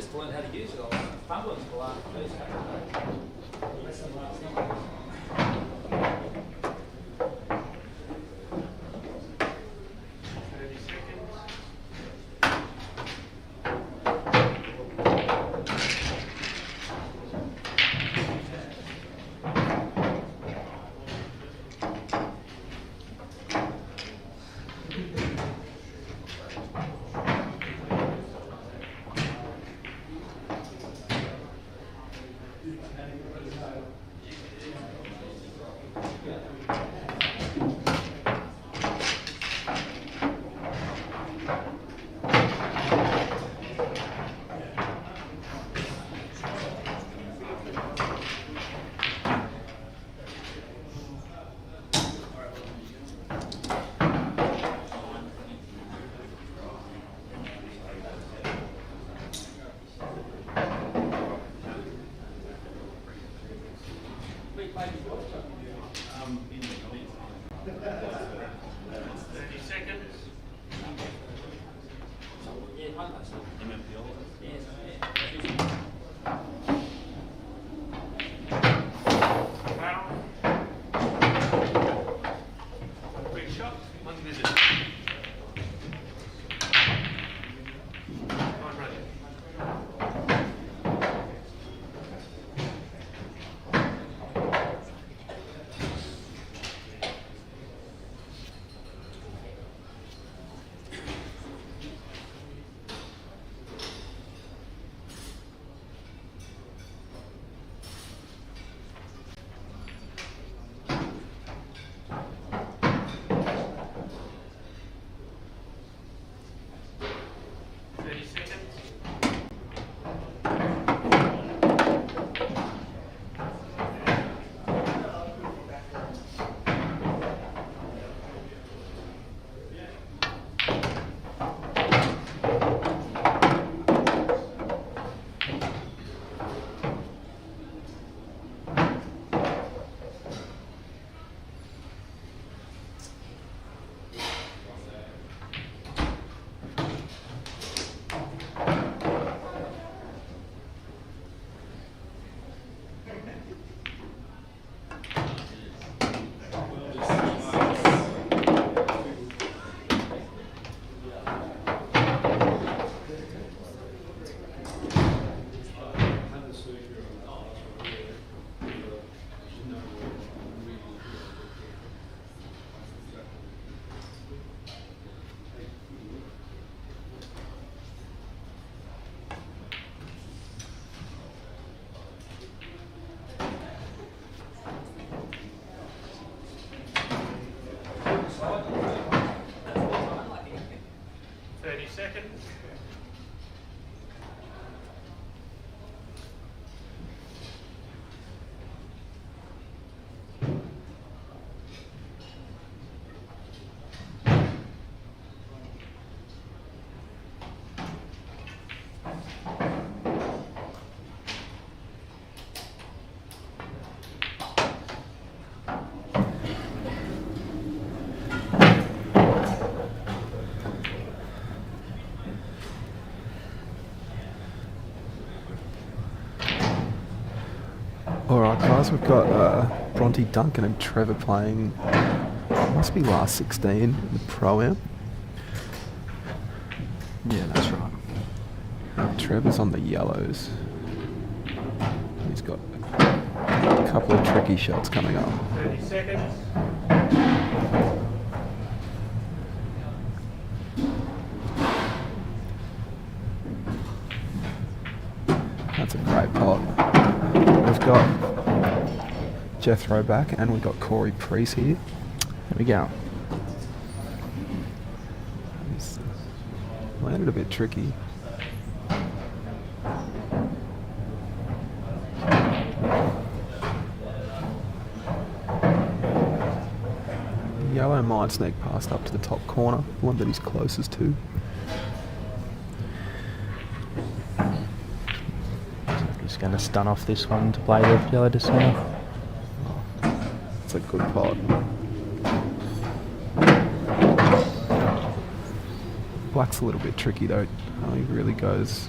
just learned how to use it. I was fumbling for the last 2 seconds. Lesson last night. 30 seconds. Alright guys, we've got Bronte, Duncan and Trevor playing, must be last 16 in the Pro-Am. Yeah, that's right. Trevor's on the yellows. He's got a couple of tricky shots coming up. 30 seconds. That's a great pot. We've got Jethro back and we've got Corey Priest here. There we go. He's landed a bit tricky. Yellow might sneak past up to the top corner, the one that he's closest to. Just going to stun off this one to play the yellow to centre. It's a good pot. Black's a little bit tricky though. He really goes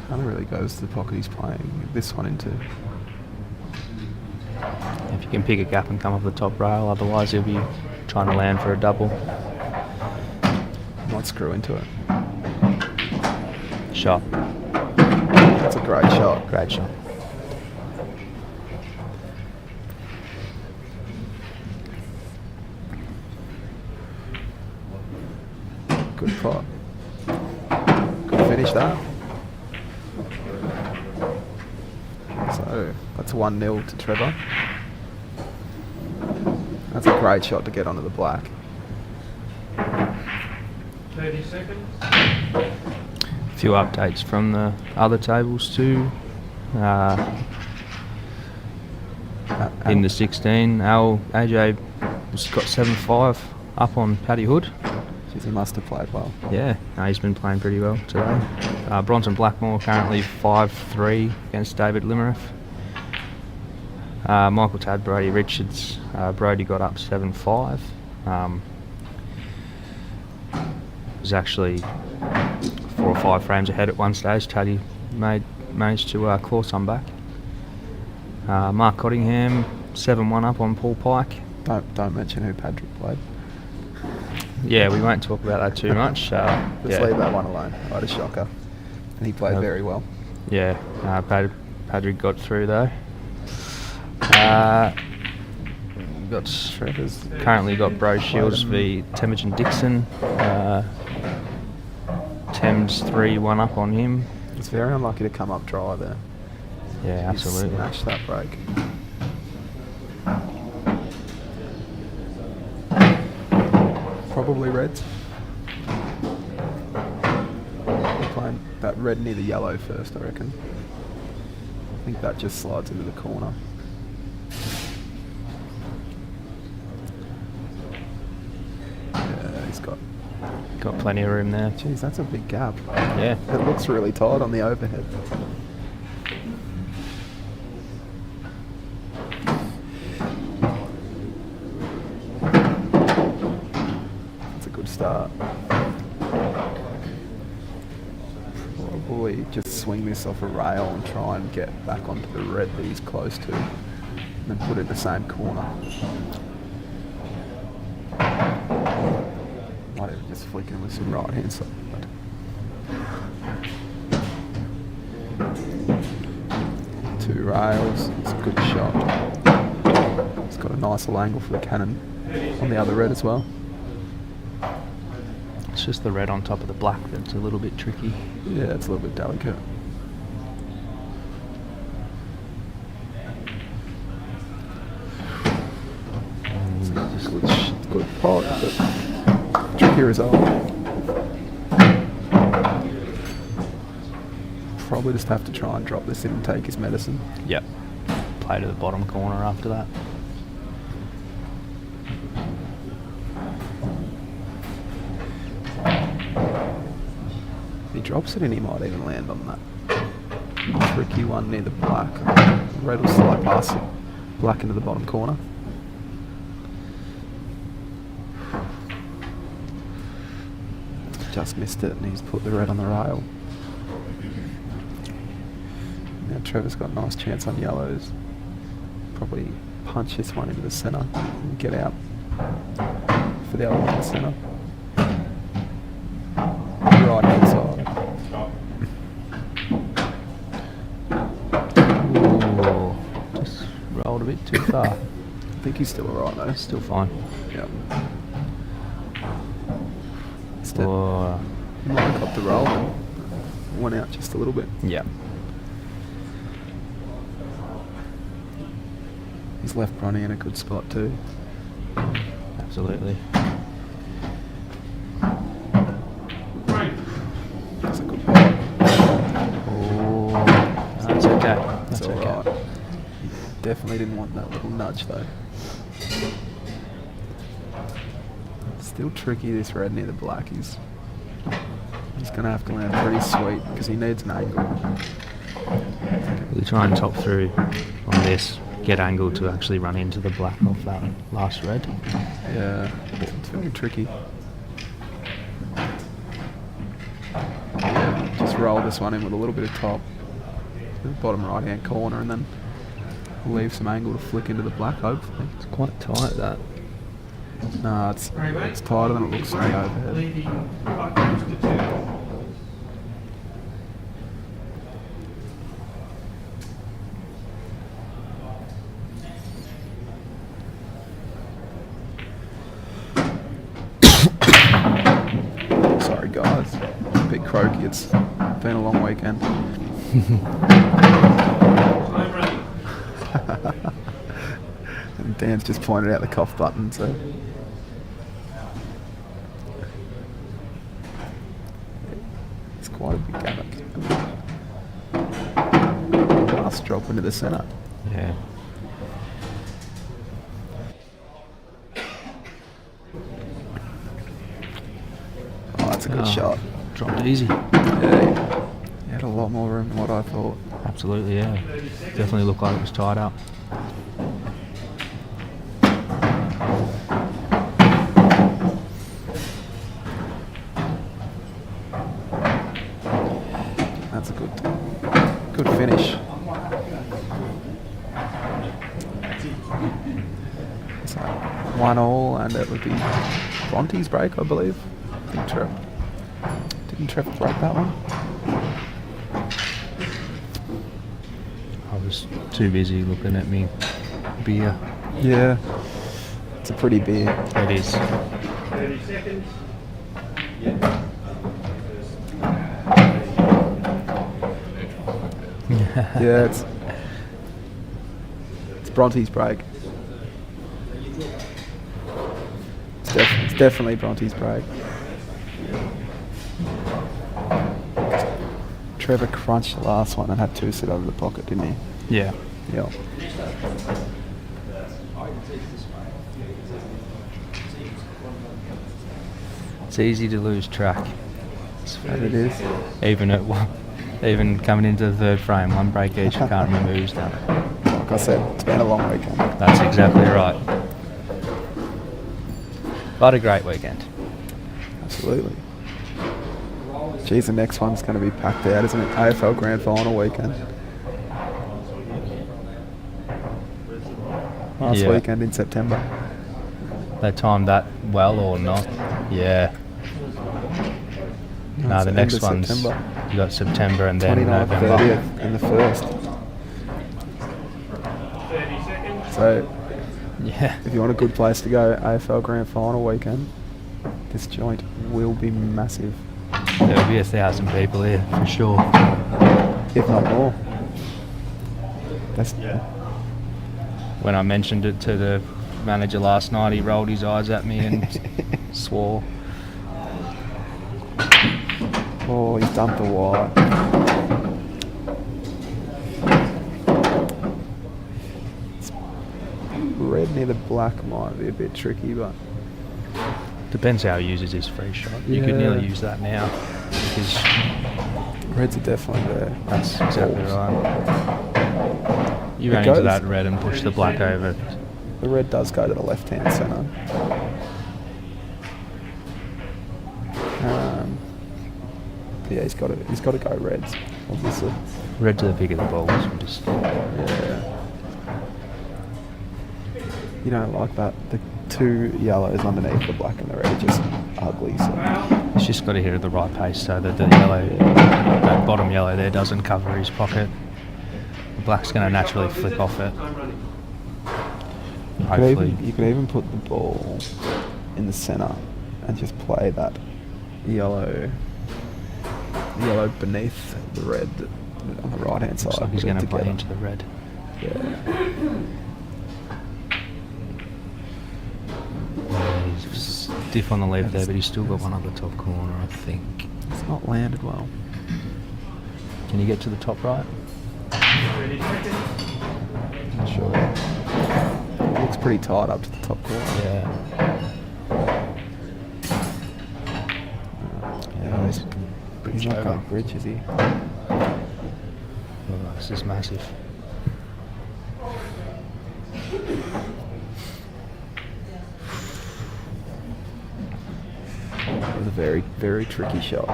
Hunter really goes to the pocket he's playing this one into. If you can pick a gap and come off the top rail, otherwise he'll be trying to land for a double. Might screw into it. Shot. That's a great shot. Great shot. Good pot. Good finish that. So that's 1-0 to Trevor. That's a great shot to get onto the black. 30 seconds. A few updates from the other tables too. In the 16, our AJ got 7-5 up on Paddy Hood. Jeez, he must have played well. Yeah, no, he's been playing pretty well today. Bronte and Blackmore currently 5-3 against David Limeriff. Michael Tad, Brody Richards. Brody got up 7-5. Was actually 4 or 5 frames ahead at one stage. Taddy managed to claw some back. Mark Cottingham 7-1 up on Paul Pike. Don't mention who Patrick played. Yeah, we won't talk about that too much. Just leave that one alone. I had a shocker. And he played very well. Yeah, Patrick got through though. Trevor's Currently got Bro Shields v Temujin Dixon. Thames 3-1 up on him. It's very unlucky to come up dry there. Yeah, He absolutely. smashed that break. Probably reds. We're playing that red near the yellow first, I reckon. I think that just slides into the corner. Yeah, he's got Plenty of room there. Jeez, that's a big gap. Yeah. It looks really tight on the overhead. That's a good start. Probably just swing this off a rail and try and get back onto the red that he's close to, and then put it in the same corner. Might even just flick in with some right hand side. Two rails, it's a good shot. It's got a nice little angle for the cannon on the other red as well. It's just the red on top of the black that's a little bit tricky. Yeah, it's a little bit delicate. It's a good pot, but tricky result. Probably just have to try and drop this in and take his medicine. Yep. Play to the bottom corner after that. If he drops it in, he might even land on that tricky one near the black. Red will slide past it, black into the bottom corner. Just missed it, and he's put the red on the rail. Now Trevor's got a nice chance on yellows. Probably punch this one into the centre and get out for the other one in the centre. Right hand side. Ooh, just rolled a bit too far. I think he's still alright though. Still fine. Yep. Instead, Oh, might have got the roll and went out just a little bit. yeah. He's left Bronte in a good spot too. Absolutely. That's a good pot. Oh, that's okay. That's That's okay. alright. Definitely didn't want that little nudge though. Still tricky, this red near the black. He's going to have to land pretty sweet because he needs an angle. We'll try and top through on this. Get angle to actually run into the black off that last red. Yeah, it's very tricky. Yeah, just roll this one in with a little bit of top to the bottom right hand corner, and then leave some angle to flick into the black, hopefully. It's quite tight, that. No, it's tighter than it looks on the overhead. Leading 5 games to 2. Sorry guys, a bit croaky, it's been a long weekend. Time running. And Dan's just pointed out the cough button, so... It's quite a big gamut. Last drop into the centre. Yeah. Oh, that's a good shot. Dropped easy. Yeah, he had a lot more room than what I thought. Absolutely, yeah. Definitely looked like it was tied up. That's a good finish. So 1-1, and it would be Bronte's break, I believe. Didn't Trevor break that one? I was too busy looking at me beer. Yeah, it's a pretty beer. It is. 30 seconds. Yeah, it's Bronte's break. It's definitely Bronte's break. Trevor crunched the last one and had 2 sit over the pocket, didn't he? Yeah. Yeah. It's easy to lose track. And it is. Even coming into the third frame, one break each, I can't remember who's done it. Like I said, it's been a long weekend. That's exactly right. But a great weekend. Absolutely. Geez, the next one's going to be packed out, isn't it? AFL Grand Final weekend. Last Yeah. weekend in September. They timed that well or not? Yeah. No, It's the end next of one's September. you got September and then 29th, November. 30th, and the 1st. 30 seconds. So, Yeah. if you want a good place to go, AFL Grand Final weekend, this joint will be massive, There'll be 1,000 people here for sure. if not more. That's When I mentioned it to the manager last night, he rolled his eyes at me and swore. Oh, he's dumped the wire. Red near the black might be a bit tricky, but Depends how he uses his free shot. You could Yeah. nearly use that now because reds are definitely there. that's exactly right. You It ran into goes- that red and push the black over. The red does go to the left-hand centre. Yeah, he's got to go reds, obviously. Red to the pick of the balls. And just Yeah. You don't like that. The 2 yellows underneath the black and the red are just ugly. So. He's just got to hit at the right pace so that the yellow, that bottom yellow there doesn't cover his pocket. The black's going to naturally flick off it. Time running. Hopefully. You could even put the ball in the centre and just play that yellow beneath the red on the right hand side. Looks like he's put it going to play together. into the red. Yeah. He's stiff on the left there, but he's still got one on the top corner, I think. It's not landed well. Can you get to the top right? 30 seconds. Not sure. It looks pretty tight up to the top corner. Yeah. Yeah, he's Bridge not over. going to bridge, is he? Oh, this is massive. It was a very, very tricky shot.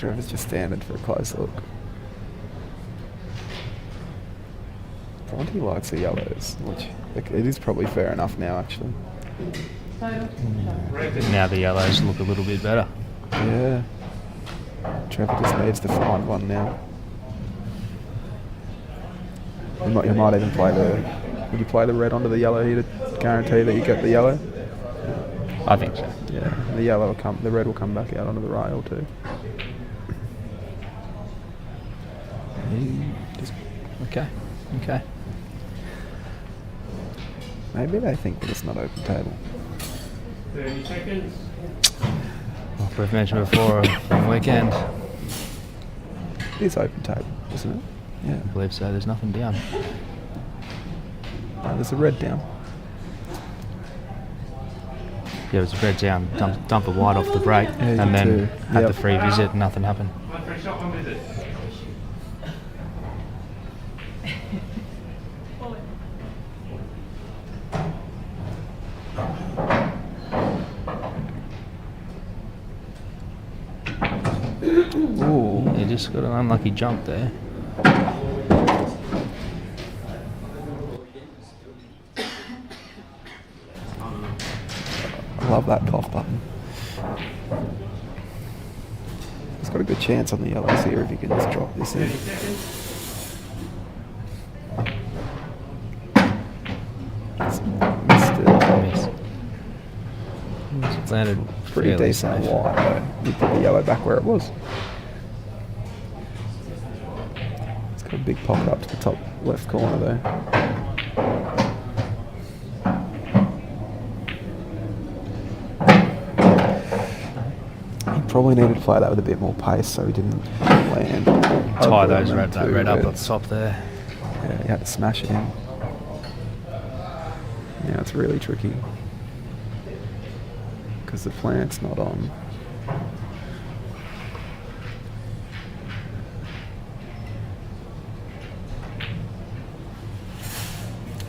Trevor's just standing for a close look. Bronte likes the yellows, which it is probably fair enough now, actually. Now the yellows look a little bit better. Yeah. Trevor just needs to find one now. You might even play the... Would you play the red onto the yellow here to guarantee that you get the yellow? I think so. Yeah, the red will come back out onto the rail too. Okay. Maybe they think that it's not open table. 30 seconds. Like we've mentioned before, on weekend. It is open table, isn't it? Yeah. I believe so. There's nothing down. No, there's a red down. Yeah, it was a red down. Dump a white off the break, Yeah, and then too. had Yep. the free visit, and nothing happened. One free shot, one visit. Ooh. You just got an unlucky jump there. I love that cough button. He's got a good chance on the yellows here if he can just drop this in. 30 seconds. Missed it. Miss. It's landed Pretty fairly decent safe. white though. You put the yellow back where it was. It's got a big pocket up to the top left corner though. He probably needed to play that with a bit more pace so he didn't land. Tie over those them that too, red up yeah. at the top there. Yeah, you had to smash it in. Yeah, it's really tricky. Because the plant's not on.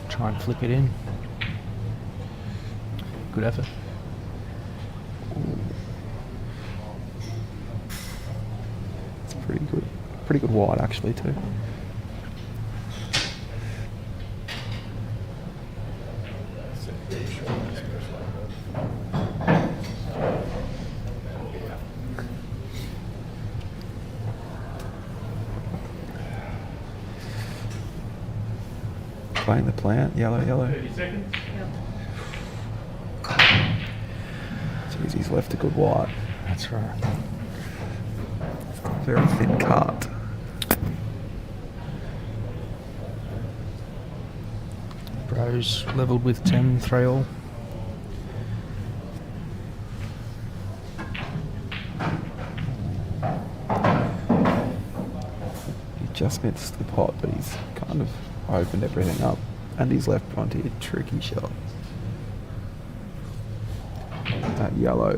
Try and flick it in. Good effort. It's pretty good wide actually too. Playing the plant, yellow. 30 seconds. Jeez, he's left a good white. That's right. Very thin cut. Bros levelled with 10, 3 all. He just missed the pot, but he's kind of opened everything up. And he's left Bronte a tricky shot. That yellow.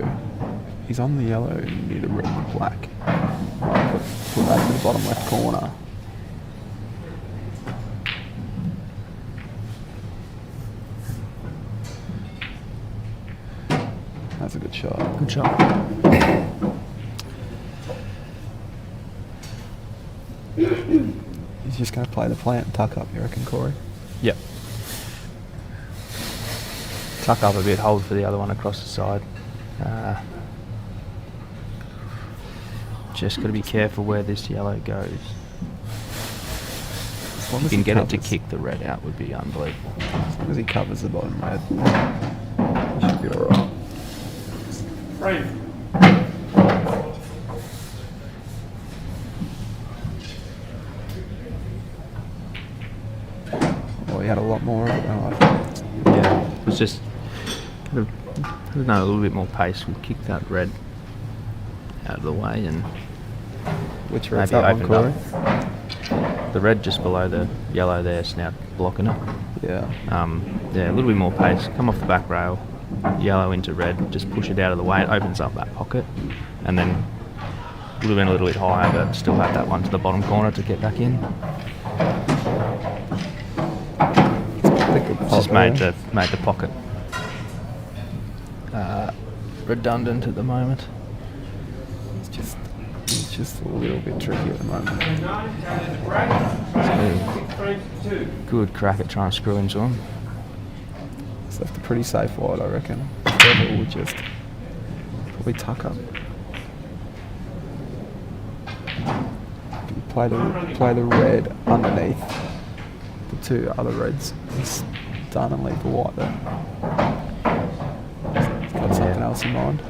He's on the yellow near the red and black. Might put that to the bottom left corner. That's a good shot. Good shot. He's just going to play the plant and tuck up, you reckon, Corey? Yep. Tuck up a bit, hold for the other one across the side. Just got to be careful where this yellow goes. As long If as you he can get it to covers- kick the red out would be unbelievable. As long as he covers the bottom red, he should be alright. Frame. Well, he had a lot more of it than I thought. Yeah, it was just could have done a little bit more pace. We kicked that red out of the way and Which red's maybe that one, opened Corey? up. The red just below the yellow there is now blocking it. Yeah. Yeah, a little bit more pace. Come off the back rail, yellow into red. Just push it out of the way. It opens up that pocket, and then would have been a little bit higher, but still had that one to the bottom corner to get back in. Just made the pocket redundant at the moment. He's just a little bit tricky at the moment. Good crack at trying to screw into him. It's left a pretty safe wide, I reckon. Trevor will just probably tuck up. Play the red underneath the two other reds. He's done and leave the white there. He's got something else in mind.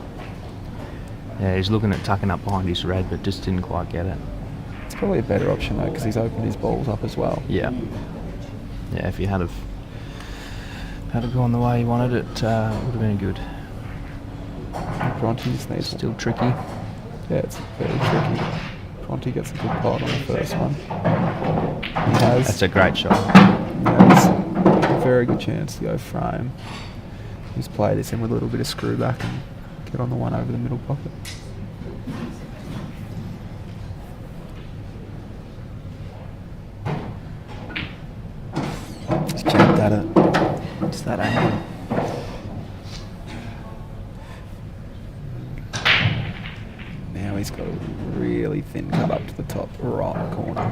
Yeah, he's looking at tucking up behind his red, but just didn't quite get it. It's probably a better option though, because he's opened his balls up as well. Yeah. Yeah, if he had gone the way he wanted it, would have been good. Bronte just needs Still tricky. Yeah, it's very tricky. Bronte gets a good pot on the first one. He has. That's a great shot. He has a very good chance to go frame. He's played this in with a little bit of screw back and get on the one over the middle pocket. Just jumped at it. Just that angle. Now he's got a really thin cut up to the top right corner.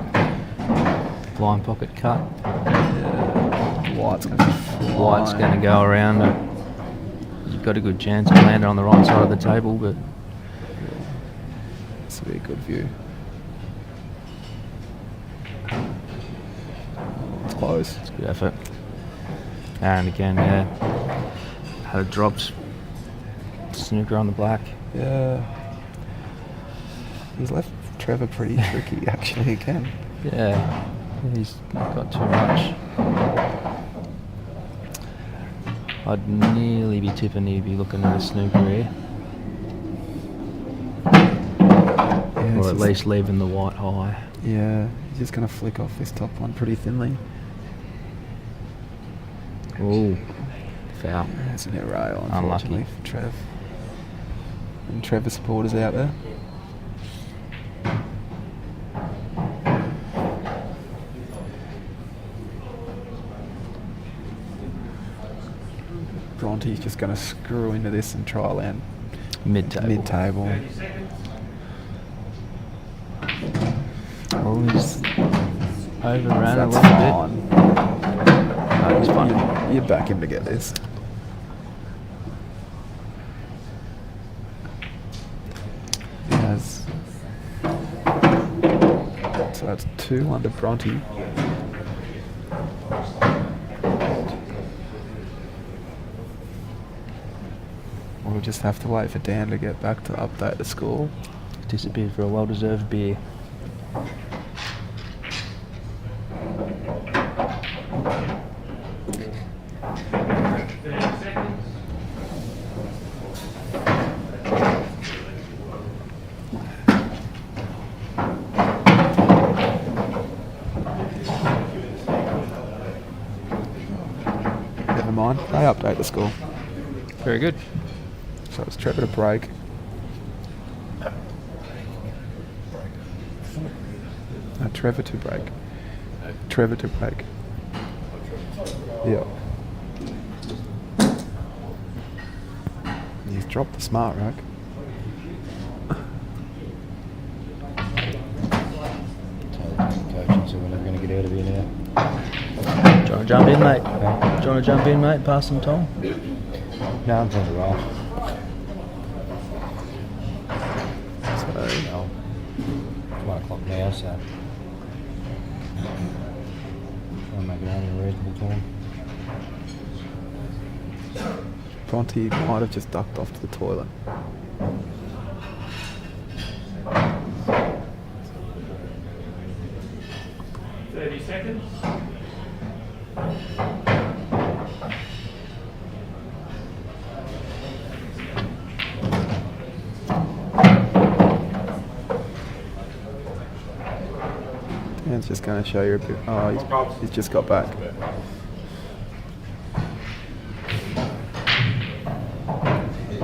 Blind pocket cut. White's going to be flying. White's going to go around. You've got a good chance of landing on the right side of the table, but This will be a good view. It's close. it's a good effort. And again, yeah, had it dropped. Snooker on the black. Yeah. He's left Trevor pretty tricky actually again. Yeah, he's got too much. I'd nearly be tipping he'd be looking at a snooker here. Yeah, Or at least leaving the white high. Yeah, he's just going to flick off this top one pretty thinly. Ooh, foul. It's a net rail, Unlucky. unfortunately, for Trev. And Trevor supporters out there. Bronte's just going to screw into this and try land Mid-table. mid-table. Oh, he's overran a That's little fine. bit. No, he's fine. You'd back him to get this. He has. So that's 2 under Bronte. We'll just have to wait for Dan to get back to update the score. Disappeared for a well-deserved beer. Never mind, they update the score. Very good. So it's Trevor to break. Trevor to break. Trevor to break. Yep. He's dropped the smart rack. Coaching, so we're never going to get out of here now. Do you want to jump in, mate? Do you want to jump in, mate? Pass some time? No, I'm trying to roll. So Well, it's 1 o'clock now, so try and make it home in a reasonable time. Bronte might have just ducked off to the toilet. Seconds. Dan's just going to show you a bit. Oh, he's just got back.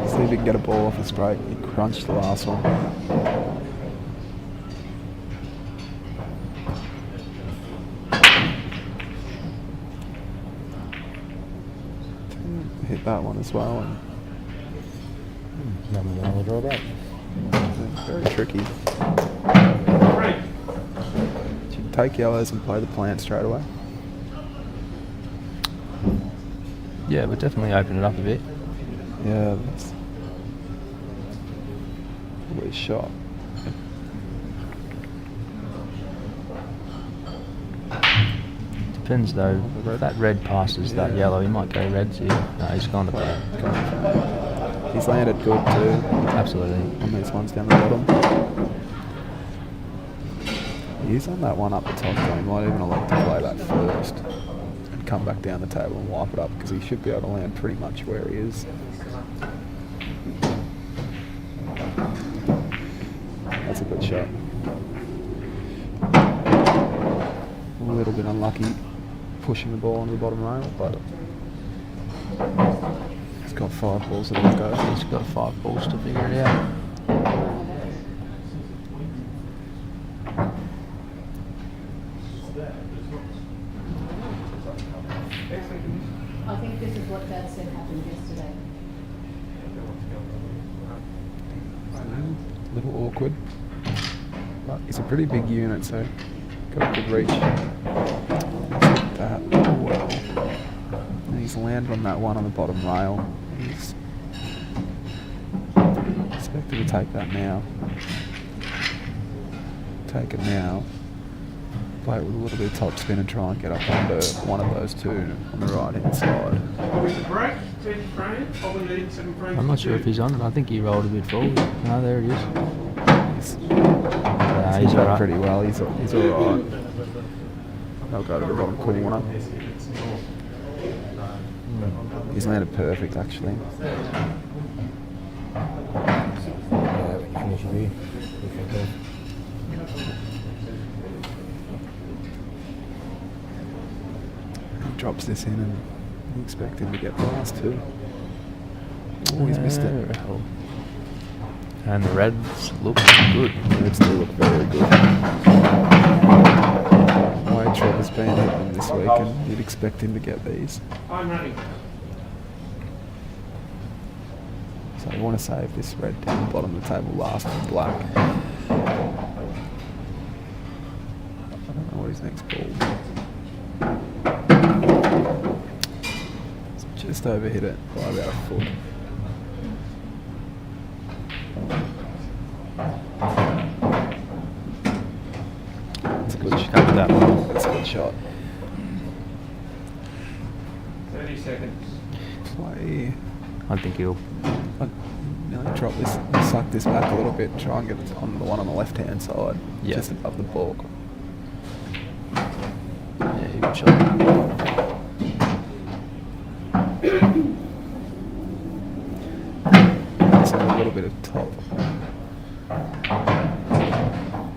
See if he can get a ball off his break. He crunched the last one. Hit that one as well. And Nothing wrong with the drawback. very tricky. take yellows and play the plant straight away? Yeah, but definitely open it up a bit. Yeah, that's probably a shot. Depends though. If that red passes that yellow, he might go reds here. No, he's gone to black. He's landed good too Absolutely. on these ones down the bottom. He's on that one up the top, so he might even elect to play that first and come back down the table and wipe it up, because he should be able to land pretty much where he is. That's a good shot. A little bit unlucky pushing the ball onto the bottom rail, but he's got 5 balls to go. He's got 5 balls to figure it out. I think this is what Dad said happened yesterday. A little awkward, but he's a pretty big unit, so got a good reach. Let's hit that. Oh, well. And he's landed on that one on the bottom rail. He's expected to take that now. Take it now. Play it with a little bit of top spin and try and get up under one of those two on the right hand side. Break, 10 frame, probably needing 7 frames. I'm not sure if he's on it. I think he rolled a bit forward. No, there he is. He's He's done alright. pretty well. He's alright. I'll go to the bottom corner. He's landed perfect, actually. When you finish your beer, you can go. He drops this in and you expect him to get past too. Oh, he's missed it. And the Reds look good. Reds do look very good. Why Trevor's been hitting them this week, and you'd expect him to get these. I'm running. So you want to save this red down the bottom of the table last with black. I don't know what his next ball is. It's just overhit it by about a foot. That's a good shot. Covered that well. That's a good shot. 30 seconds. Play. I think he'll. I'd nearly drop this, suck this back a little bit and try and get it on the one on the left hand side, Yeah. just above the ball. Yeah, good shot. Just a little bit of top.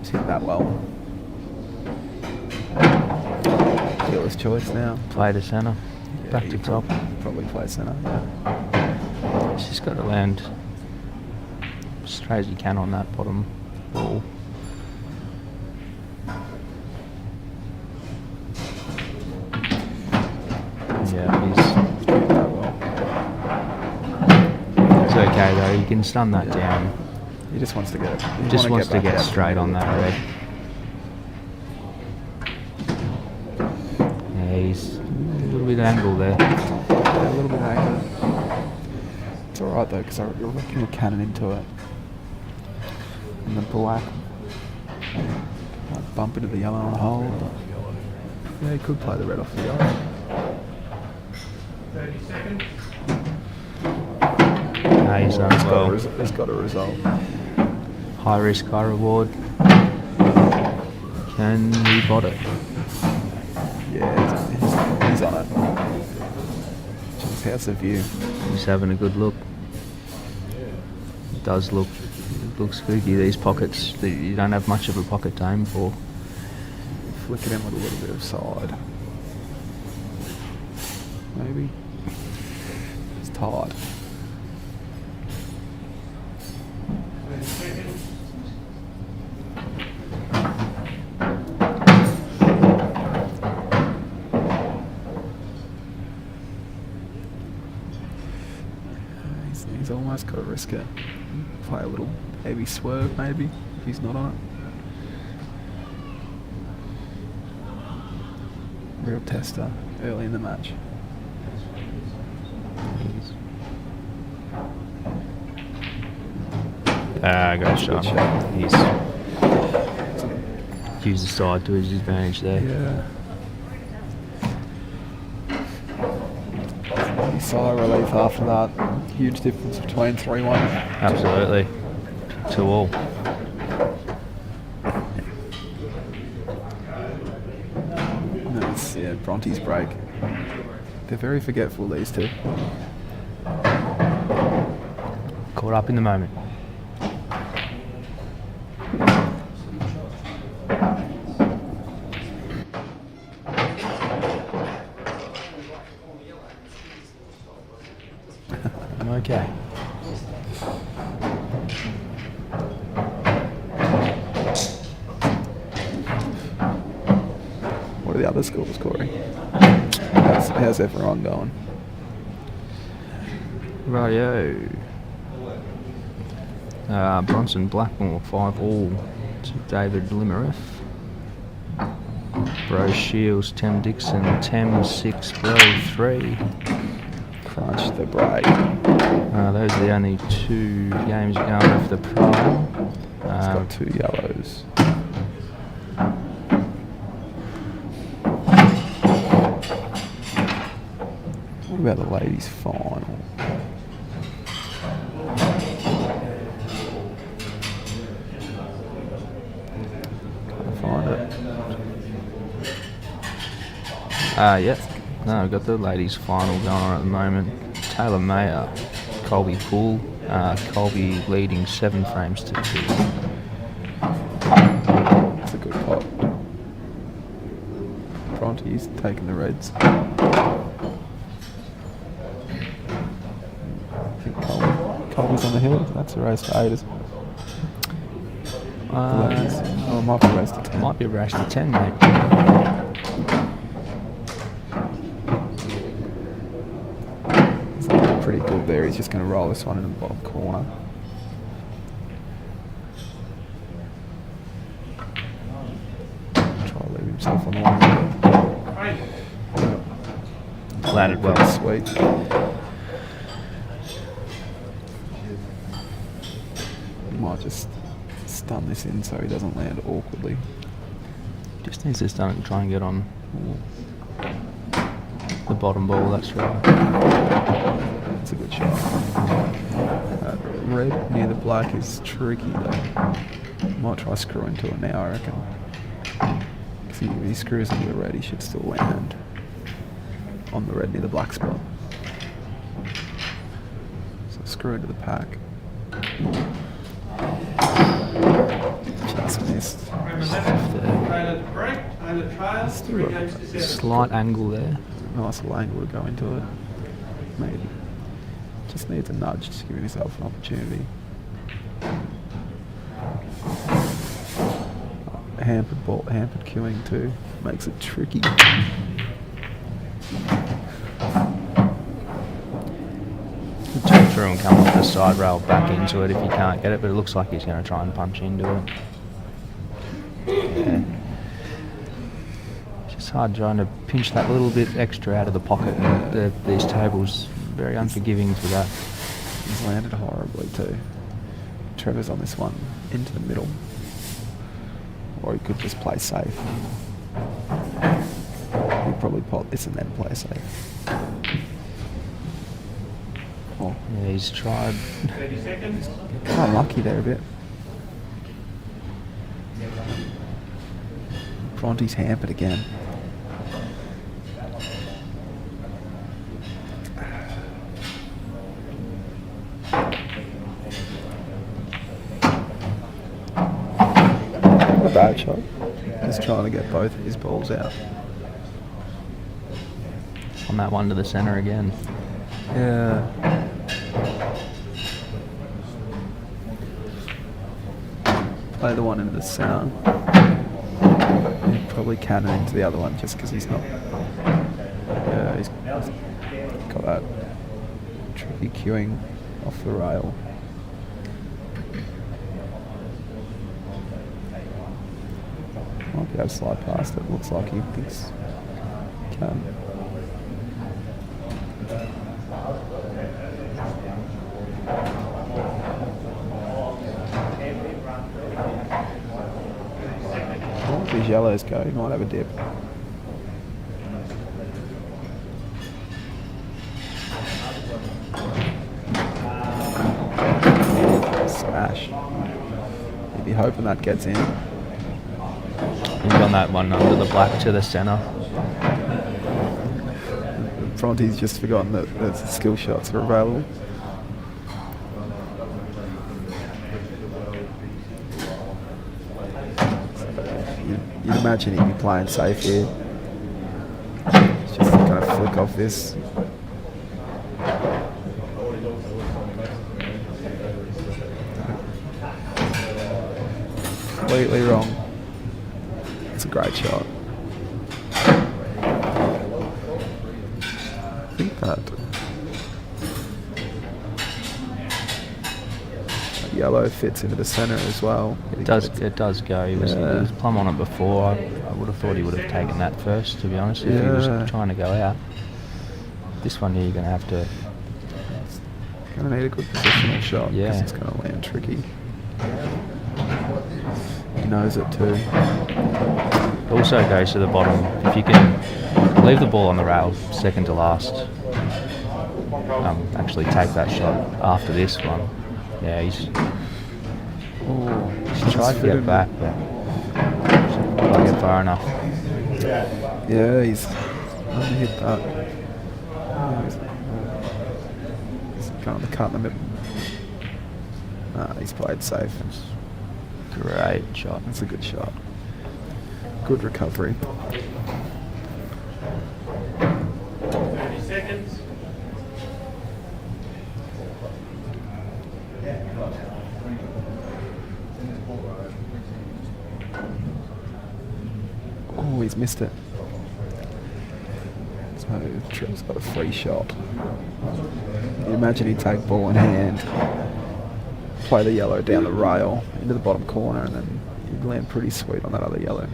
Just hit that well. Dealer's choice now. Play to centre. Yeah, Back to you top. Probably play centre. Yeah. She's got to land straight as you can on that bottom ball. Yeah, He's doing that well. it's okay though. You can stun that Yeah. down. He just wants to get. He Just wanna wants to back get out straight on the that middle. red. Yeah, he's a little bit angle there. Yeah, a little bit angled. It's alright though, because I reckon he'll cannon into it. And the black might bump into the yellow on a hole. But yeah, he could play the red off the yellow. 30 seconds. No, he's done He's got, well. he's got a result. High risk, high reward. Can he bot it? Yeah, he's on it. Just how's the view? He's having a good look. It does look spooky, these pockets. You don't have much of a pocket to aim for. Flick it in with a little bit of side. Maybe. It's tight. 30 seconds. He's almost got to risk it. Play a little heavy swerve maybe, if he's not on Real tester early in the match. Great shot. Good shot. He's used the side to his advantage there. Yeah. Sigh of relief after that. Huge difference between 3-1. Absolutely. 2-all. That's, yeah, Bronte's break. They're very forgetful, these two. Caught up in the moment. I'm okay. What are the other scores, Corey? How's everyone going? Rightio. Bronson Blackmore 5-all to David Limerith. Bro Shields 10 Dixon 10-6 Bro 3. Crunch the break. Those are the only 2 games going off the prime. It's got 2 yellows. What about the ladies' final? Can't find it. Yep. No, we've got the ladies' final going on at the moment. Taylor Mayer, Colby Poole. Colby leading 7 frames to 2. That's a good pot. Bronte's taking the reds. I think Colby's on the hill. That's a race to 8, isn't it? The ladies. Oh, it might be a race to 10. Might be a race to 10, mate. He's looking pretty good there. He's just going to roll this one in the bottom corner. Try to leave himself on the line. Landed well. Sweet. Might just stun this in so he doesn't land awkwardly. Just needs to stun it and try and get on the bottom ball, that's right. That's a good shot. Red near the black is tricky though. Might try screwing to it now, I reckon. Because if he screws into the red, he should still land on the red near the black spot. So screw into the pack. Just missed. Three games to 7. Slight angle there. Nice little angle to go into it. Maybe. Just needs a nudge, just giving himself an opportunity. Hampered ball, hampered queuing too. Makes it tricky. Could turn through and come off the side rail back into it if you can't get it, but it looks like he's going to try and punch into it. Yeah. It's just hard trying to pinch that little bit extra out of the pocket. These tables very unforgiving for that. He's landed horribly too. Trevor's on this one into the middle. Or he could just play safe. He'd probably pot this and then play safe. Oh. Yeah, he's tried. 30 seconds. Unlucky there a bit. Bronte's hampered again. A bad shot. Just trying to get both of his balls out. On that one to the centre again. Yeah. Play the one into the centre. He'd probably cannon into the other one just because he's not. Yeah, he's got that tricky queuing off the rail. Might be able to slide past it. Looks like he thinks can. All of these yellows go, he might have a dip. Smash. You'd be hoping that gets in. He's on that one under the black to the centre. Bronte's just forgotten that the skill shots are available. You'd imagine he'd be playing safe here. He's just going to flick off this. Completely wrong. It's a great shot. I think that yellow fits into the centre as well. It does go. He was plumb on it before. I would have thought he would have taken that first, to be honest, if he was trying to go out. This one here, you're going to have to... Going to need a good positional shot because Yeah. it's going to land tricky. He knows it too. Also goes to the bottom. If you can leave the ball on the rail, second to last. Actually take that shot after this one. Yeah, he's tried to get back, but not get far enough. Yeah, he's hit that. He's going to cut in the middle. He's played safe. Great shot. That's a good shot. Good recovery. 30 seconds. Oh, he's missed it. So Trevor's got a free shot. You imagine he'd take ball in hand, play the yellow down the rail into the bottom corner, and then he'd land pretty sweet on that other yellow.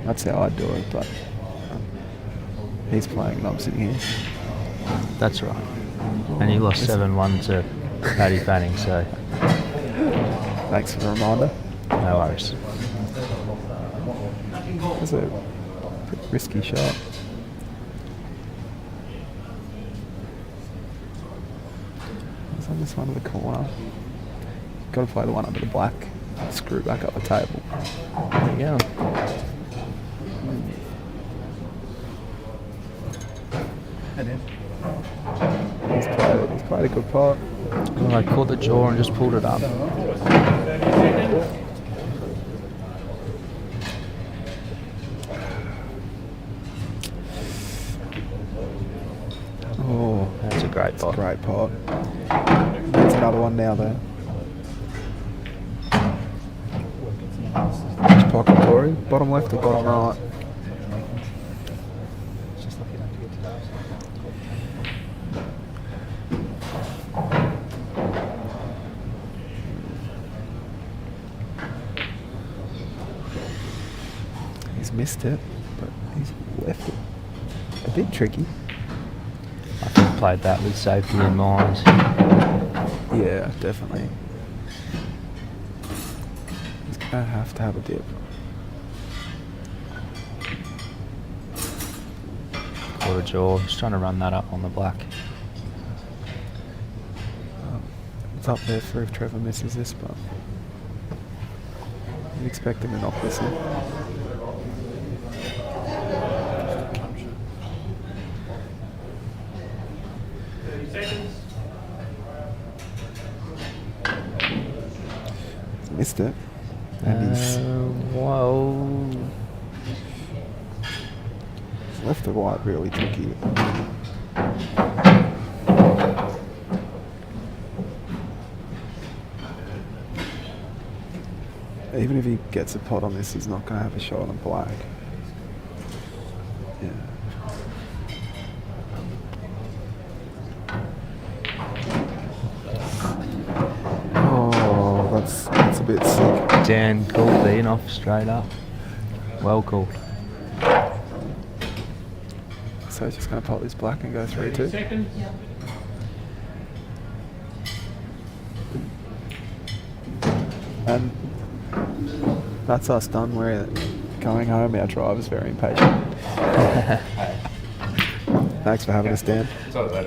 That's how I'd do it, but he's playing and I'm sitting here. That's right. And you lost 7-1 to Paddy Fanning, so Thanks for the reminder. no worries. It's a pretty risky shot. It's on this one of the corner. Got to play the one under the black. Screw back up the table. There you go. He's played a good part. Well, I caught the jaw and just pulled it up. 30 seconds. Oh, That's a great it's a pot. great pot. There's another one now there. Which pocket, Corey? Bottom left or bottom right? He's missed it, but he's left it. A bit tricky. I think I played that with safety in mind. Yeah, definitely. He's gonna have to have a dip. Caught a jaw. Just trying to run that up on the black. It's up there for if Trevor misses this, but you'd expect him to knock this in. Missed it. And he's Whoa. left to right really tricky. Even if he gets a pot on this, he's not going to have a shot on black. Yeah. Oh, that's a bit sick. Dan called the in off straight up. Well called. So he's just going to pop this black and go through 30 too. seconds. Yeah. And that's us done. We're going home. Our driver's very impatient. Thanks for having us, Dan.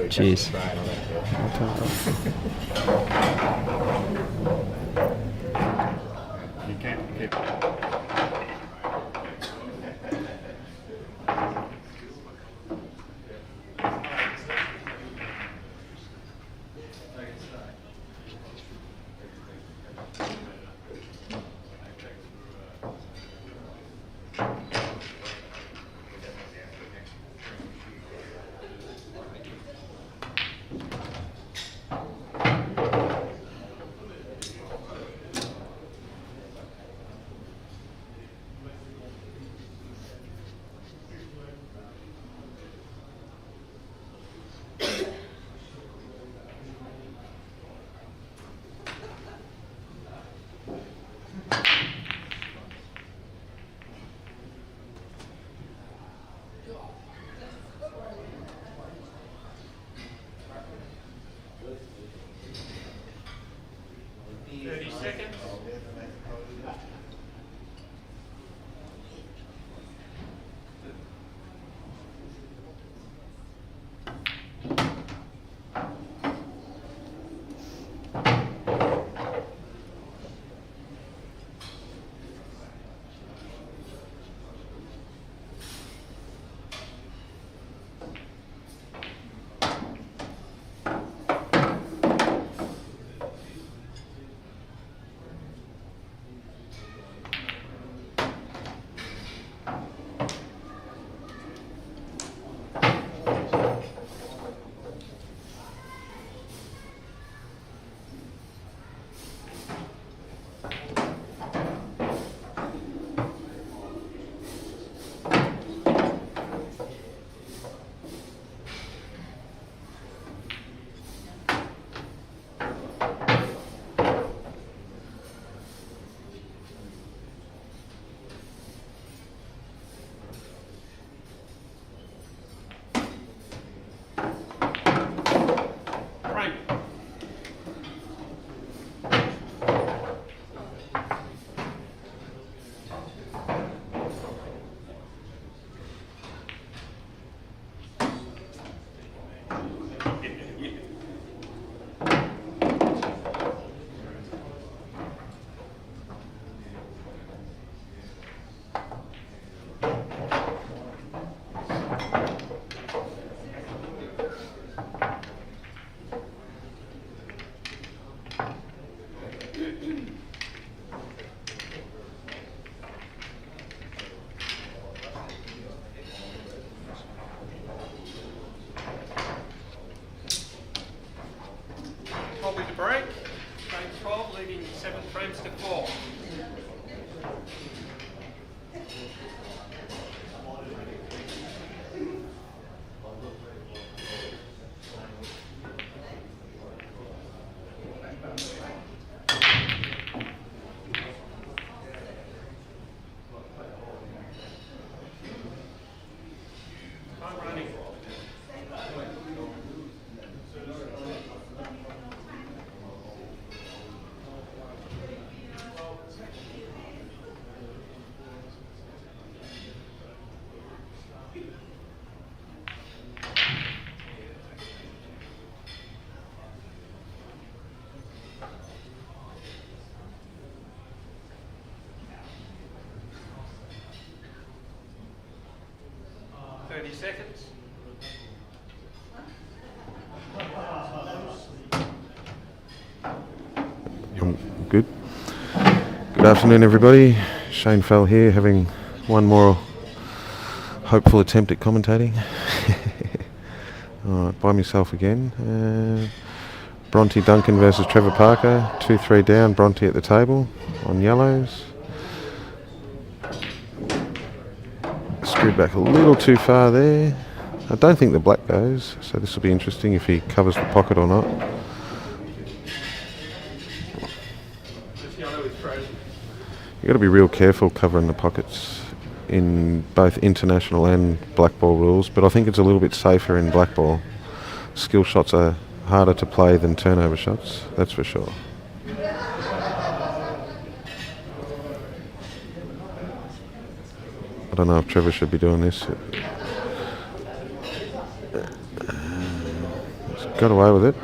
Cheers. I'll turn it off. You can't keep. Frank. Probably to break. Frame 12, leading 7 frames to 4. Time running. Seconds. Good. Good afternoon, everybody. Shane Fell here, having one more hopeful attempt at commentating. All right, by myself again. Bronte Duncan versus Trevor Parker. 2-3 down. Bronte at the table on yellows. Screwed back a little too far there. I don't think the black goes, so this will be interesting if he covers the pocket or not. This yellow is frozen. got to be real careful covering the pockets in both international and blackball rules, but I think it's a little bit safer in blackball. Skill shots are harder to play than turnover shots, that's for sure. I don't know if Trevor should be doing this. He's got away with it.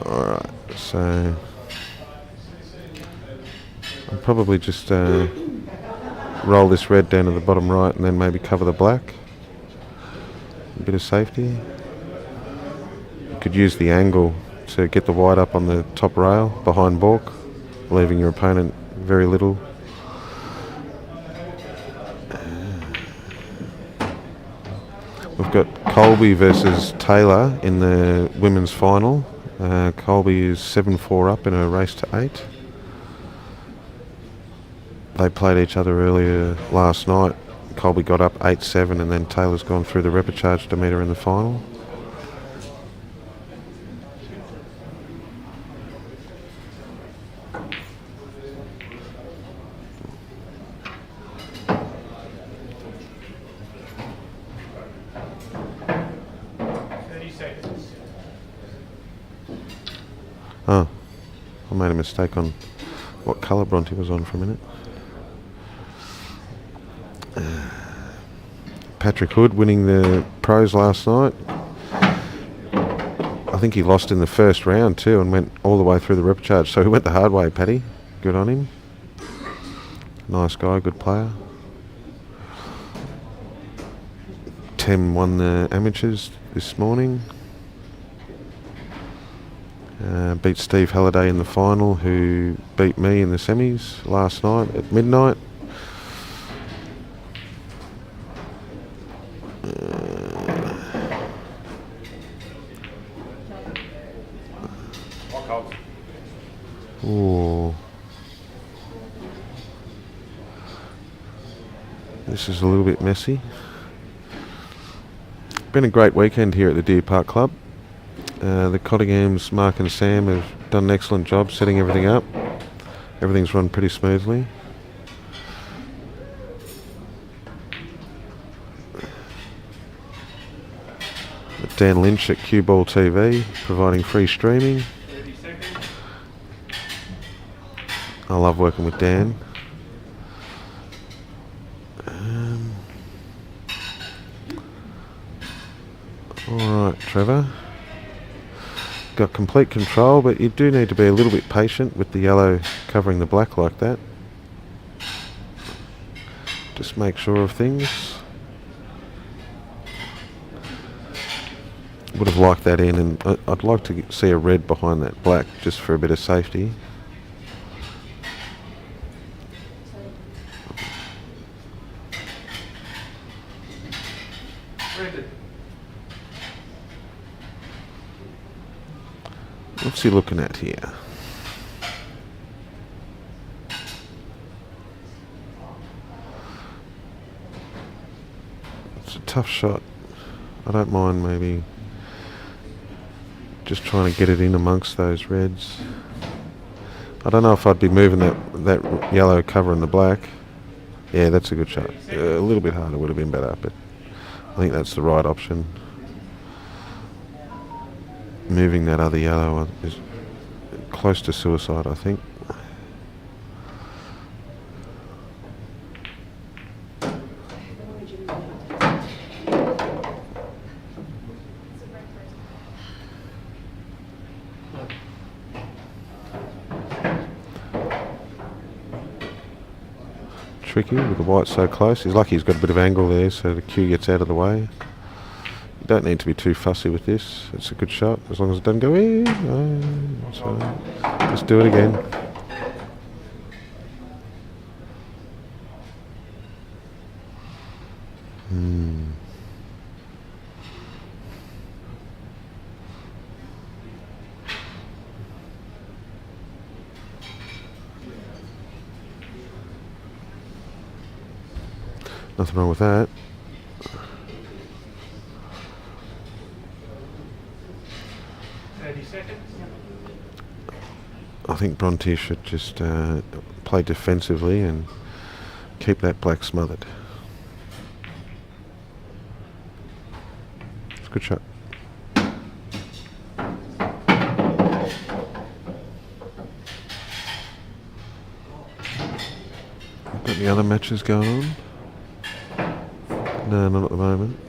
Alright, so I'll probably just roll this red down to the bottom right and then maybe cover the black. A bit of safety. You could use the angle to get the white up on the top rail behind balk, leaving your opponent very little. We've got Colby versus Taylor in the women's final. Colby is 7-4 up in a race to 8. They played each other earlier last night. Colby got up 8-7 and then Taylor's gone through the repechage to meet her in the final. Oh, I made a mistake on what colour Bronte was on for a minute. Patrick Hood winning the pros last night. I think he lost in the first round too and went all the way through the repechage. So he went the hard way, Paddy. Good on him. Nice guy, good player. Tem won the amateurs this morning. Beat Steve Halliday in the final, who beat me in the semis last night at midnight. Oh, this is a little bit messy. Been a great weekend here at the Deer Park Club. The Cottinghams, Mark and Sam, have done an excellent job setting everything up. Everything's run pretty smoothly. Dan Lynch at Cue Ball TV, providing free streaming. I love working with Dan. Alright, Trevor. Got complete control, but you do need to be a little bit patient with the yellow covering the black like that. Just make sure of things. Would have liked that in, and I'd like to see a red behind that black just for a bit of safety. What's he looking at here? It's a tough shot. I don't mind maybe just trying to get it in amongst those reds. I don't know if I'd be moving that yellow covering the black. Yeah, that's a good shot. A little bit harder would have been better, but I think that's the right option. Moving that other yellow is close to suicide, I think. Tricky with the white so close. He's lucky he's got a bit of angle there so the cue gets out of the way. You don't need to be too fussy with this. It's a good shot as long as it doesn't go in. No, so just do it again. Nothing wrong with that. I think Bronte should just play defensively and keep that black smothered. It's a good shot. Got any other matches going on? No, not at the moment.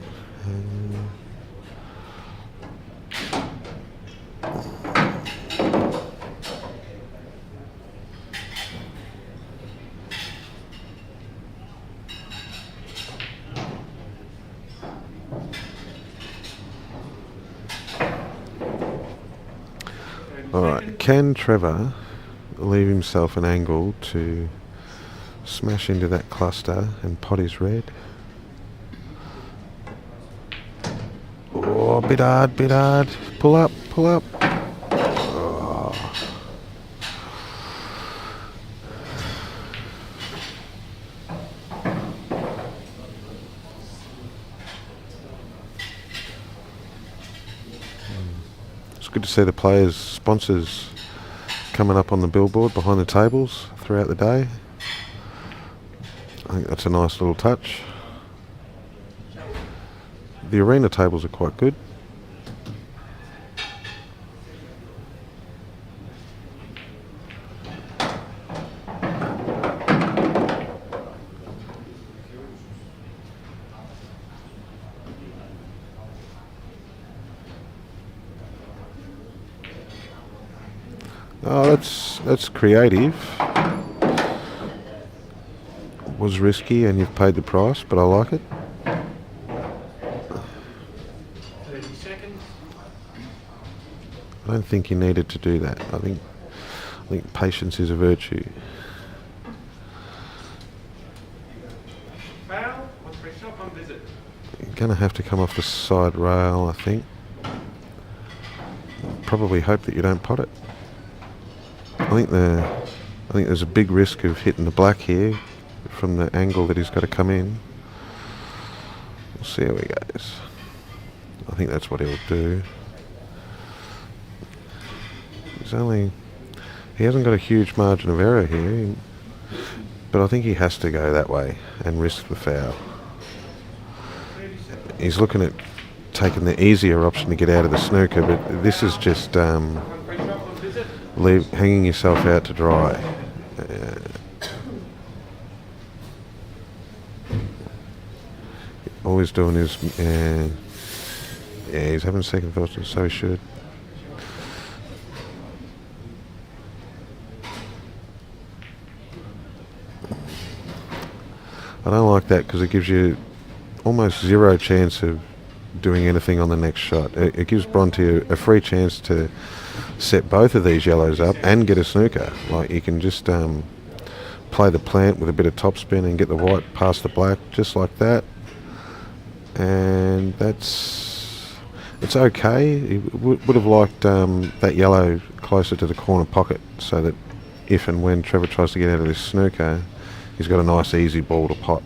Alright, can Trevor leave himself an angle to smash into that cluster and pot his red? Oh, bit hard, bit hard. Pull up, pull up. Oh. It's good to see the players, sponsors coming up on the billboard behind the tables throughout the day. I think that's a nice little touch. The arena tables are quite good. Oh, that's creative. Was risky and you've paid the price, but I like it. 30 seconds. I don't think you needed to do that. I think patience is a virtue. Foul or free shot on visit? You're going to have to come off the side rail, I think. Probably hope that you don't pot it. I think there's a big risk of hitting the black here from the angle that he's got to come in. We'll see how he goes. I think that's what he'll do. He hasn't got a huge margin of error here, but I think he has to go that way and risk the foul. He's looking at taking the easier option to get out of the snooker, but this is just hanging yourself out to dry. All he's doing is, he's having second thoughts, so he should. I don't like that because it gives you almost zero chance of doing anything on the next shot. It gives Bronte a free chance to set both of these yellows up and get a snooker. Like, you can just play the plant with a bit of topspin and get the white past the black just like that. And it's okay. He would have liked that yellow closer to the corner pocket so that if and when Trevor tries to get out of this snooker, he's got a nice easy ball to pot.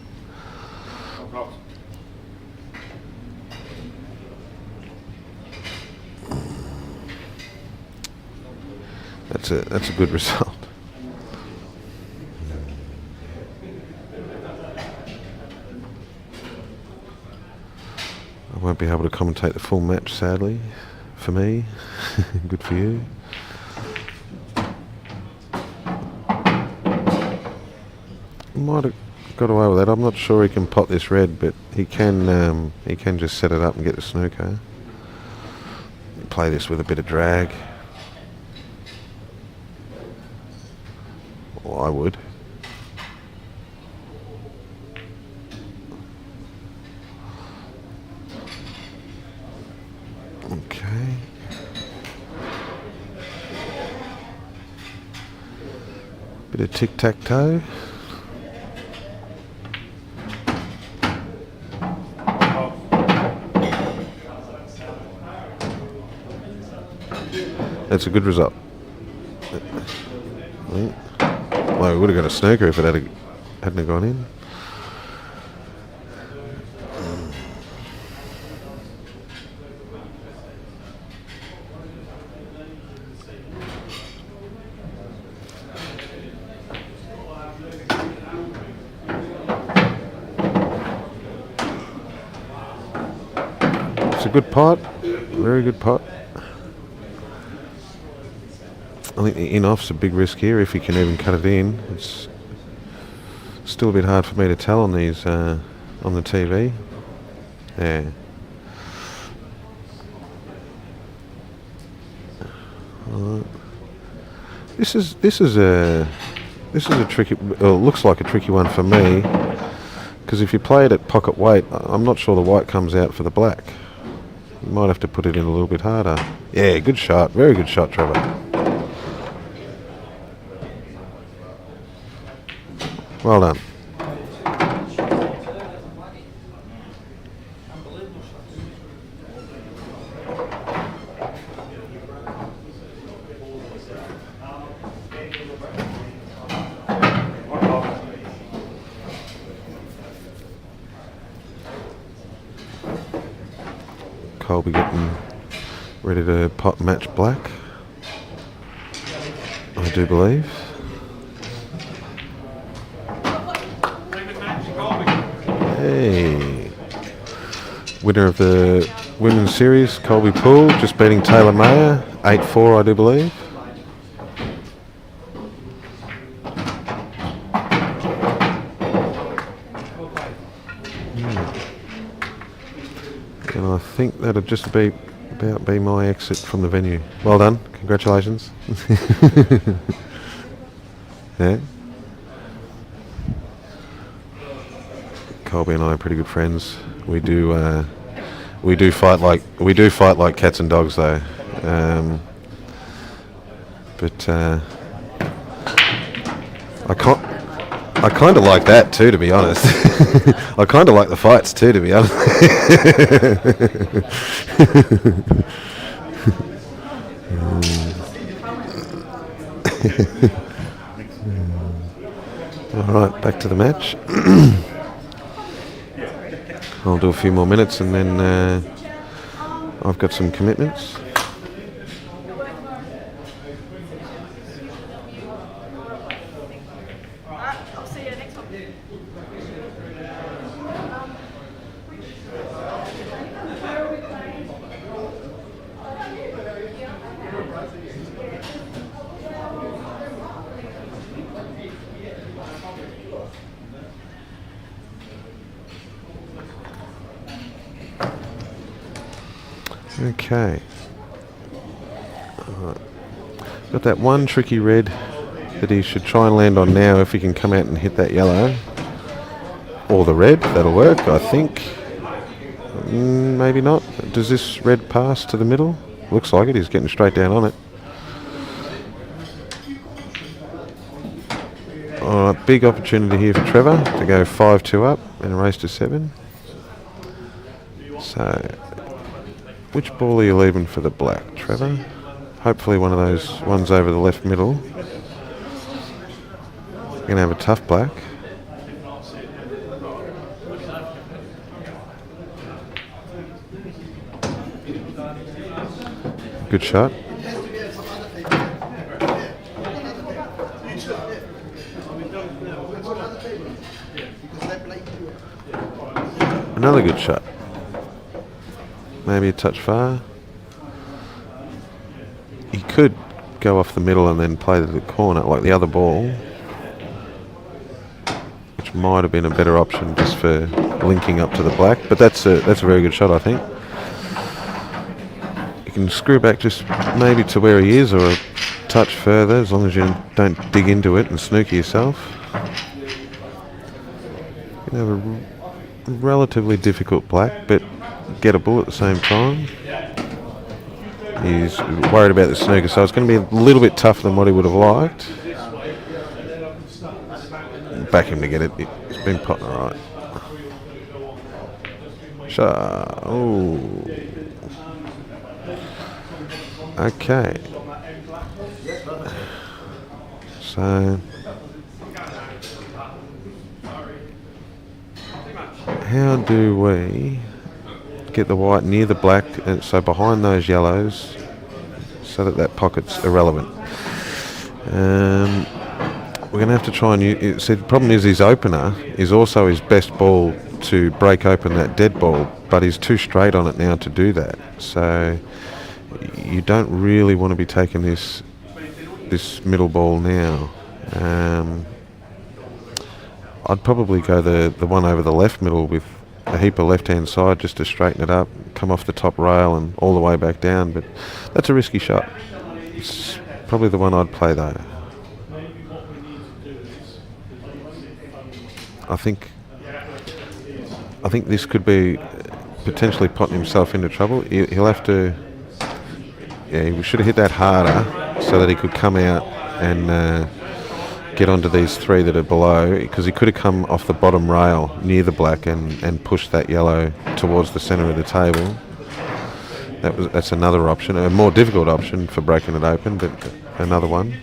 That's a good result. I won't be able to commentate the full match, sadly, for me. Good for you. Might have got away with that. I'm not sure he can pot this red, but he can just set it up and get the snooker. Play this with a bit of drag. Well, I would. Okay. Bit of tic-tac-toe. That's a good result. Well, we would have got a snooker if it hadn't gone in. It's a good pot, very good pot. I think the in-off's a big risk here if he can even cut it in. It's still a bit hard for me to tell on these on the TV. Yeah. This is a tricky. Well, it looks like a tricky one for me because if you play it at pocket weight, I'm not sure the white comes out for the black. You might have to put it in a little bit harder. Yeah, good shot. Very good shot, Trevor. Well done. Colby getting ready to pot match black, I do believe. Hey, winner of the women's series, Colby Pool, just beating Taylor Mayer, 8-4 I do believe. And I think that'll just about be my exit from the venue. Well done, congratulations. Yeah. Colby and I are pretty good friends. We do fight like cats and dogs though. But I kind of like that too, to be honest. I kind of like the fights too, to be honest. All right, back to the match. I'll do a few more minutes and then I've got some commitments. I'll see you next one. Okay. Got that one tricky red that he should try and land on now if he can come out and hit that yellow. Or the red, that'll work, I think. Maybe not. Does this red pass to the middle? Looks like it, he's getting straight down on it. Alright, big opportunity here for Trevor to go 5-2 up and a race to 7. So, which ball are you leaving for the black, Trevor? Hopefully one of those ones over the left middle. You're going to have a tough black. Good shot. Another good shot. Maybe a touch far. He could go off the middle and then play to the corner like the other ball, which might have been a better option just for linking up to the black. But that's a very good shot, I think. You can screw back just maybe to where he is or a touch further, as long as you don't dig into it and snooker yourself. You have a relatively difficult black, but gettable at the same time. He's worried about the snooker, so it's going to be a little bit tougher than what he would have liked. Back him to get it. He's been potting alright. Oh. Okay. So, how do we get the white near the black, and so behind those yellows, so that pocket's irrelevant? We're going to have to try and use. See, the problem is his opener is also his best ball to break open that dead ball but he's too straight on it now to do that. So you don't really want to be taking this middle ball now. I'd probably go the one over the left middle with a heap of left-hand side just to straighten it up, come off the top rail and all the way back down. But that's a risky shot. It's probably the one I'd play though. I think this could be potentially putting himself into trouble. He'll have to. Yeah, he should have hit that harder so that he could come out and get onto these three that are below, because he could have come off the bottom rail near the black and pushed that yellow towards the centre of the table. That's another option, a more difficult option for breaking it open, but another one.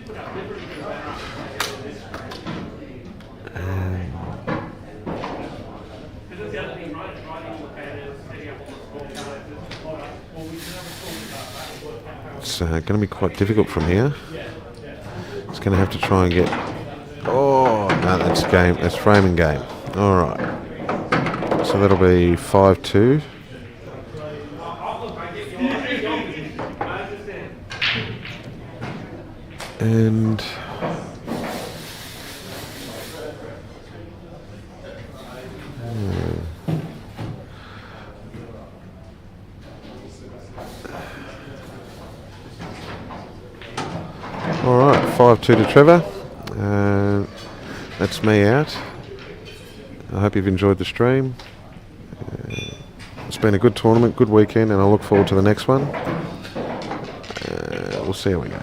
It's going to be quite difficult from here. It's going to have to try and get... Oh, no, that's game. That's framing game. All right. So that'll be 5-2. And... Alright, 5-2 to Trevor. That's me out. I hope you've enjoyed the stream. It's been a good tournament, good weekend, and I look forward to the next one. We'll see how we go.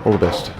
All the best.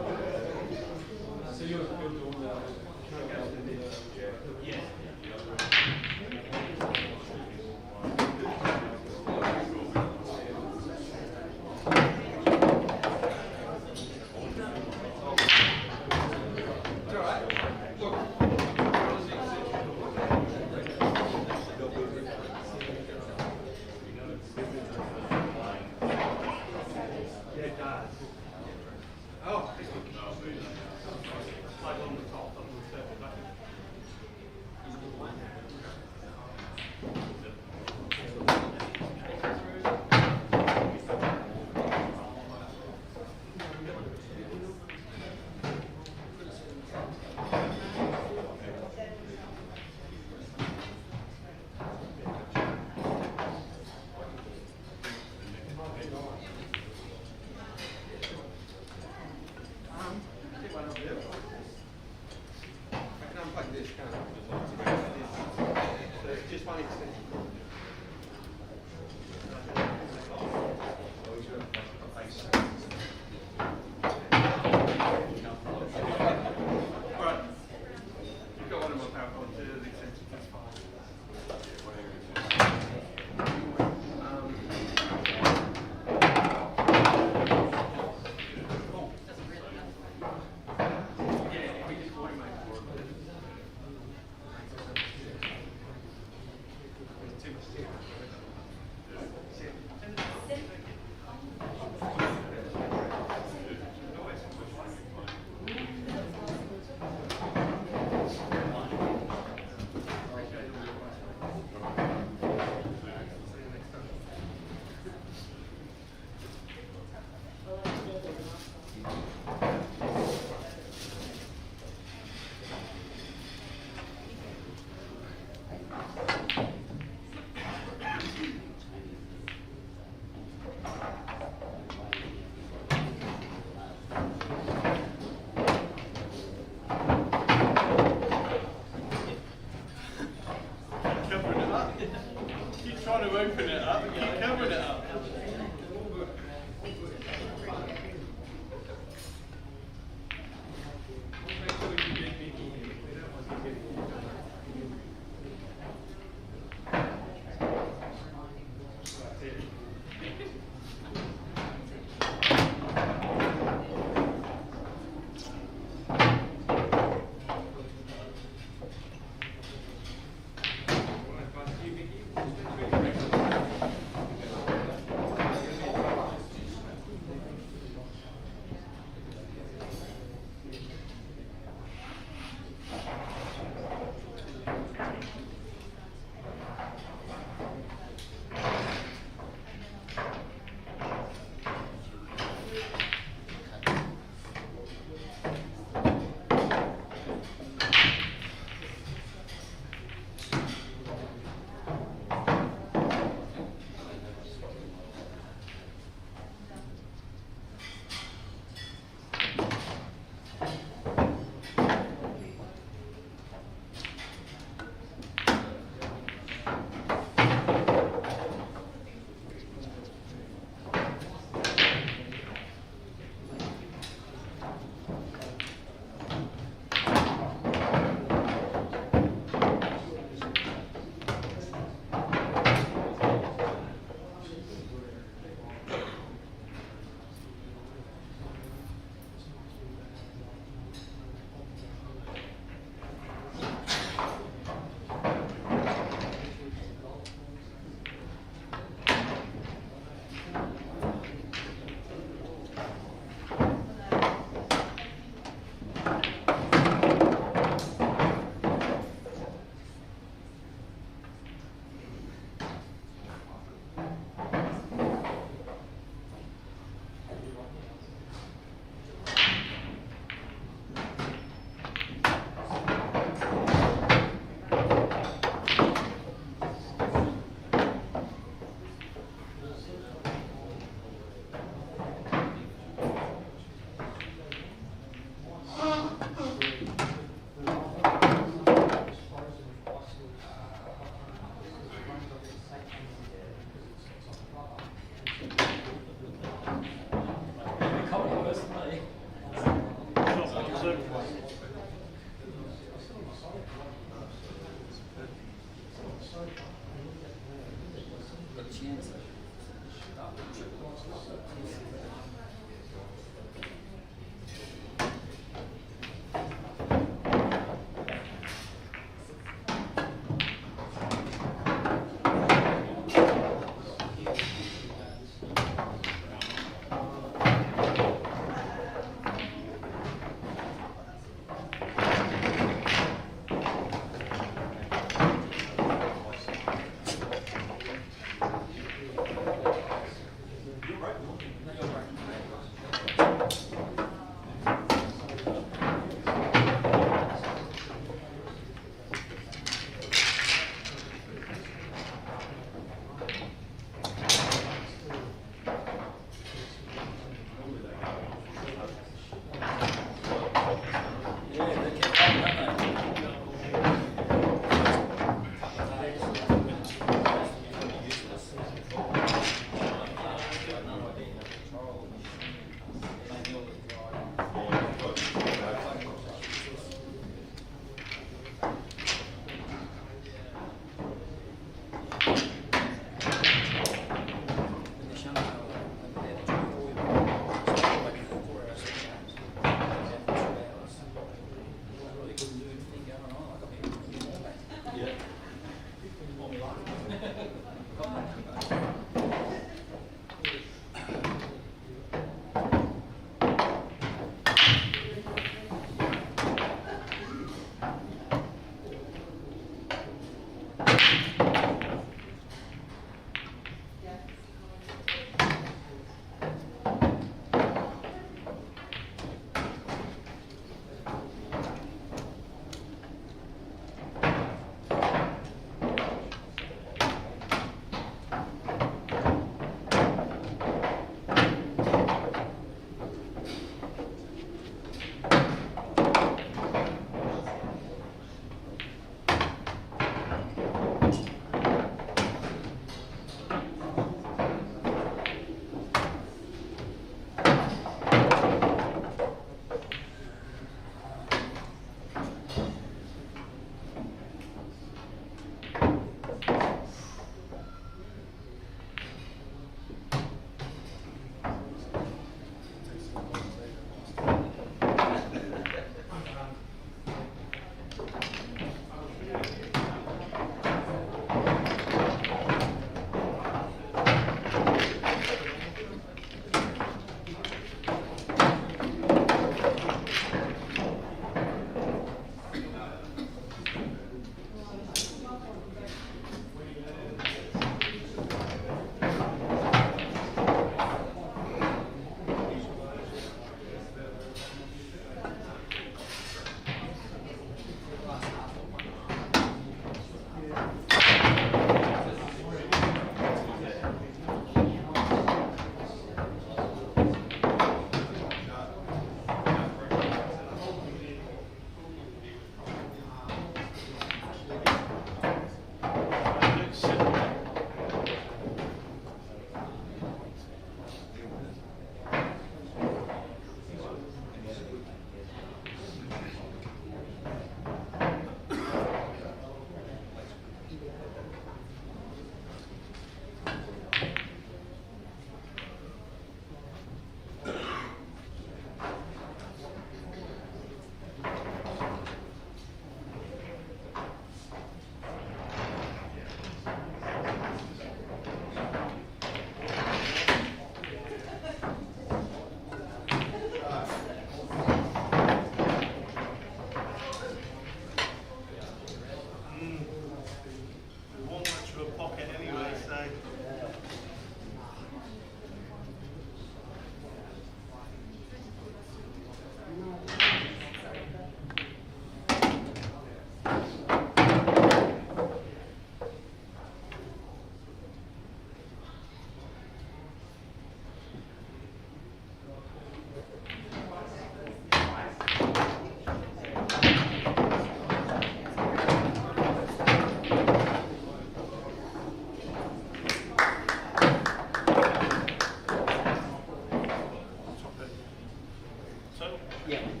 Yeah.